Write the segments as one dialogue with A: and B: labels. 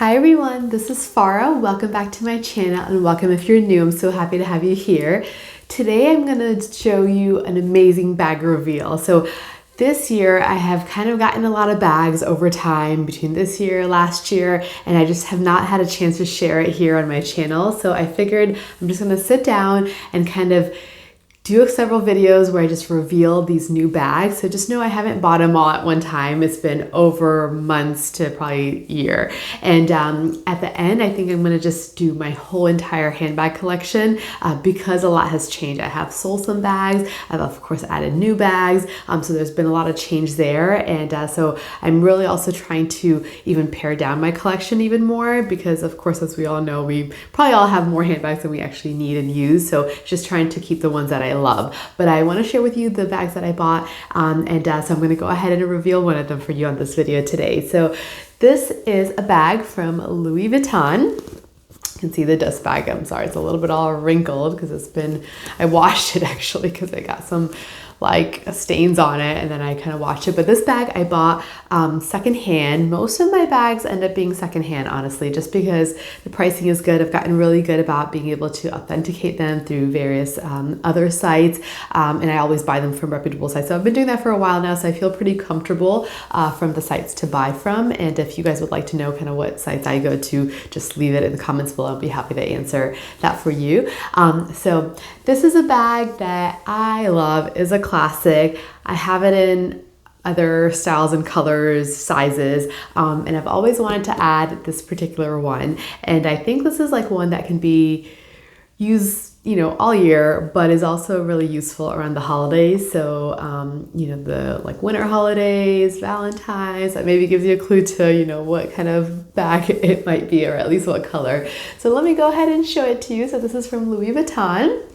A: Hi everyone, this is Farah. Welcome back to my channel and welcome if you're new. I'm so happy to have you here. Today I'm going to show you an amazing bag reveal. So this year I have kind of gotten a lot of bags over time between this year, last year, and I just have not had a chance to share it here on my channel. So I figured I'm just going to sit down and kind of do several videos where I just reveal these new bags. So just know I haven't bought them all at one time. It's been over months to probably a year. And at the end, I think I'm gonna just do my whole entire handbag collection because a lot has changed. I have sold some bags. I've of course added new bags. So there's been a lot of change there. And so I'm really also trying to even pare down my collection even more because of course, as we all know, we probably all have more handbags than we actually need and use. So just trying to keep the ones that I love. But I want to share with you the bags that I bought so I'm going to go ahead and reveal one of them for you on this video today. So this is a bag from Louis Vuitton. You can see the dust bag. I'm sorry, it's a little bit all wrinkled because I washed it actually because I got some like stains on it and then I kind of washed it. But this bag I bought secondhand. Most of my bags end up being secondhand, honestly, just because the pricing is good. I've gotten really good about being able to authenticate them through various other sites, and I always buy them from reputable sites. So I've been doing that for a while now, so I feel pretty comfortable from the sites to buy from. And if you guys would like to know kind of what sites I go to, just leave it in the comments below. I'll be happy to answer that for you. So this is a bag that I love. Is a classic. I have it in other styles and colors, sizes, and I've always wanted to add this particular one. And I think this is like one that can be used, all year, but is also really useful around the holidays. So, the like winter holidays, Valentine's, that maybe gives you a clue to, what kind of bag it might be, or at least what color. So let me go ahead and show it to you. So this is from Louis Vuitton.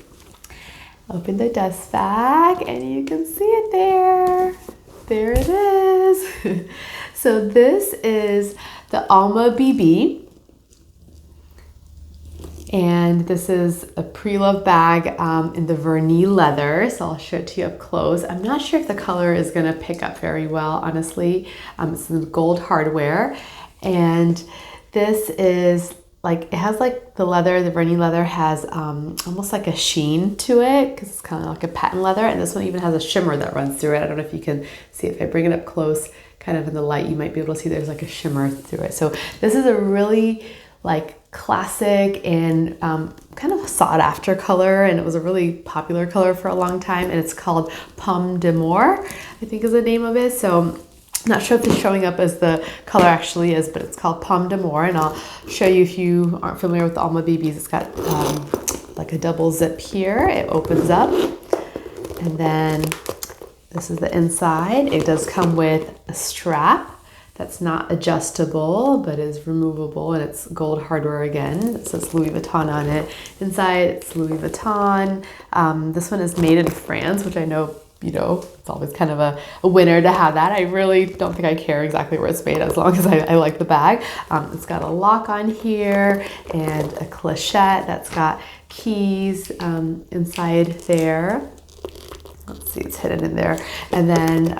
A: Open the dust bag and you can see it there. There it is. So this is the Alma BB. And this is a pre-loved bag in the vernis leather. So I'll show it to you up close. I'm not sure if the color is gonna pick up very well, honestly. It's in gold hardware. And this is it has like the leather, the vernis leather has almost like a sheen to it because it's kind of like a patent leather. And this one even has a shimmer that runs through it. I don't know if you can see it. If I bring it up close, kind of in the light, you might be able to see there's like a shimmer through it. So this is a really classic and kind of sought after color. And it was a really popular color for a long time. And it's called Pomme d'Amour, I think is the name of it. So I'm not sure if it's showing up as the color actually is, but it's called Pomme d'Amour, and I'll show you if you aren't familiar with the Alma BBs. It's got like a double zip here. It opens up, and then this is the inside. It does come with a strap that's not adjustable, but is removable, and it's gold hardware again. It says Louis Vuitton on it. Inside, it's Louis Vuitton. This one is made in France, which I know, it's always kind of a winner to have that. I really don't think I care exactly where it's made as long as I like the bag. It's got a lock on here and a clochette that's got keys inside there. Let's see, it's hidden in there. And then,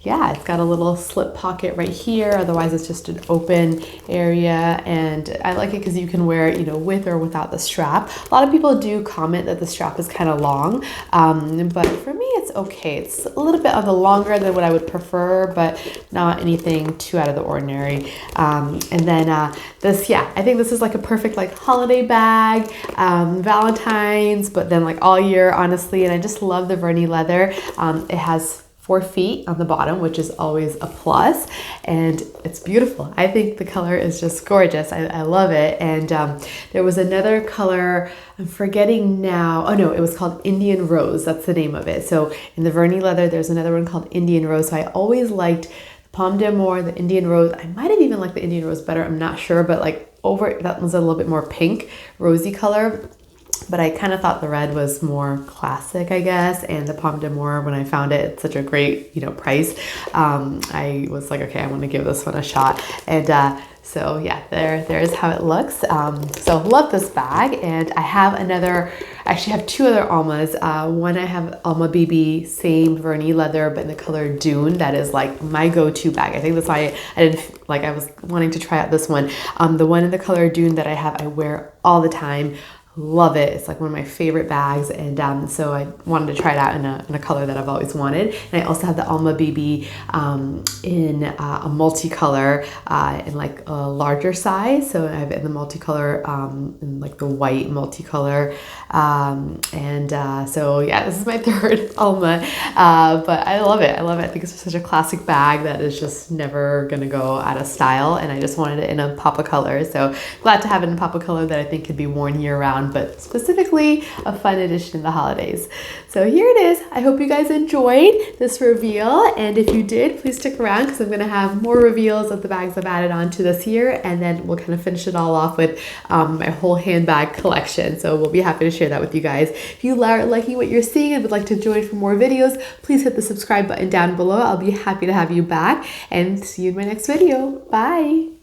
A: it's got a little slip pocket right here. Otherwise, it's just an open area. And I like it because you can wear it, with or without the strap. A lot of people do comment that the strap is kind of long. But for me, it's okay. It's a little bit on the longer than what I would prefer, but not anything too out of the ordinary. And then this, I think this is like a perfect holiday bag, Valentine's, but then all year, honestly. And I just love the vernis leather. It has 4 feet on the bottom, which is always a plus, and it's beautiful. I think the color is just gorgeous. I love it. And there was another color, I'm forgetting now. Oh no, it was called Indian Rose. That's the name of it. So in the vernis leather, there's another one called Indian Rose. So I always liked the Pomme d'Amour, the Indian Rose. I might have even liked the Indian Rose better. I'm not sure, but that one's a little bit more pink, rosy color. But I kind of thought the red was more classic, I guess. And the Pomme d'Amour, when I found it at such a great, price, I was like, okay, I want to give this one a shot. And So yeah, there's how it looks. So love this bag, and I have another, I actually have two other Almas. One I have Alma BB, same Vernis leather, but in the color Dune. That is like my go-to bag. I think that's why I was wanting to try out this one. The one in the color Dune that I have, I wear all the time. Love it. It's like one of my favorite bags, and so I wanted to try it out in a color that I've always wanted. And I also have the Alma BB in a multicolor in like a larger size. So I have it in the multicolor in like the white multicolor, so yeah, this is my third Alma, but I love it. I love it. I think it's such a classic bag that is just never gonna go out of style, and I just wanted it in a pop of color. So glad to have it in a pop of color that I think could be worn year round, but specifically a fun addition in the holidays. So here it is. I hope you guys enjoyed this reveal, and if you did, please stick around because I'm going to have more reveals of the bags I've added on to this year, and then we'll kind of finish it all off with my whole handbag collection. So we'll be happy to share that with you guys. If you are liking what you're seeing and would like to join for more videos, please hit the subscribe button down below. I'll be happy to have you back, and see you in my next video. Bye!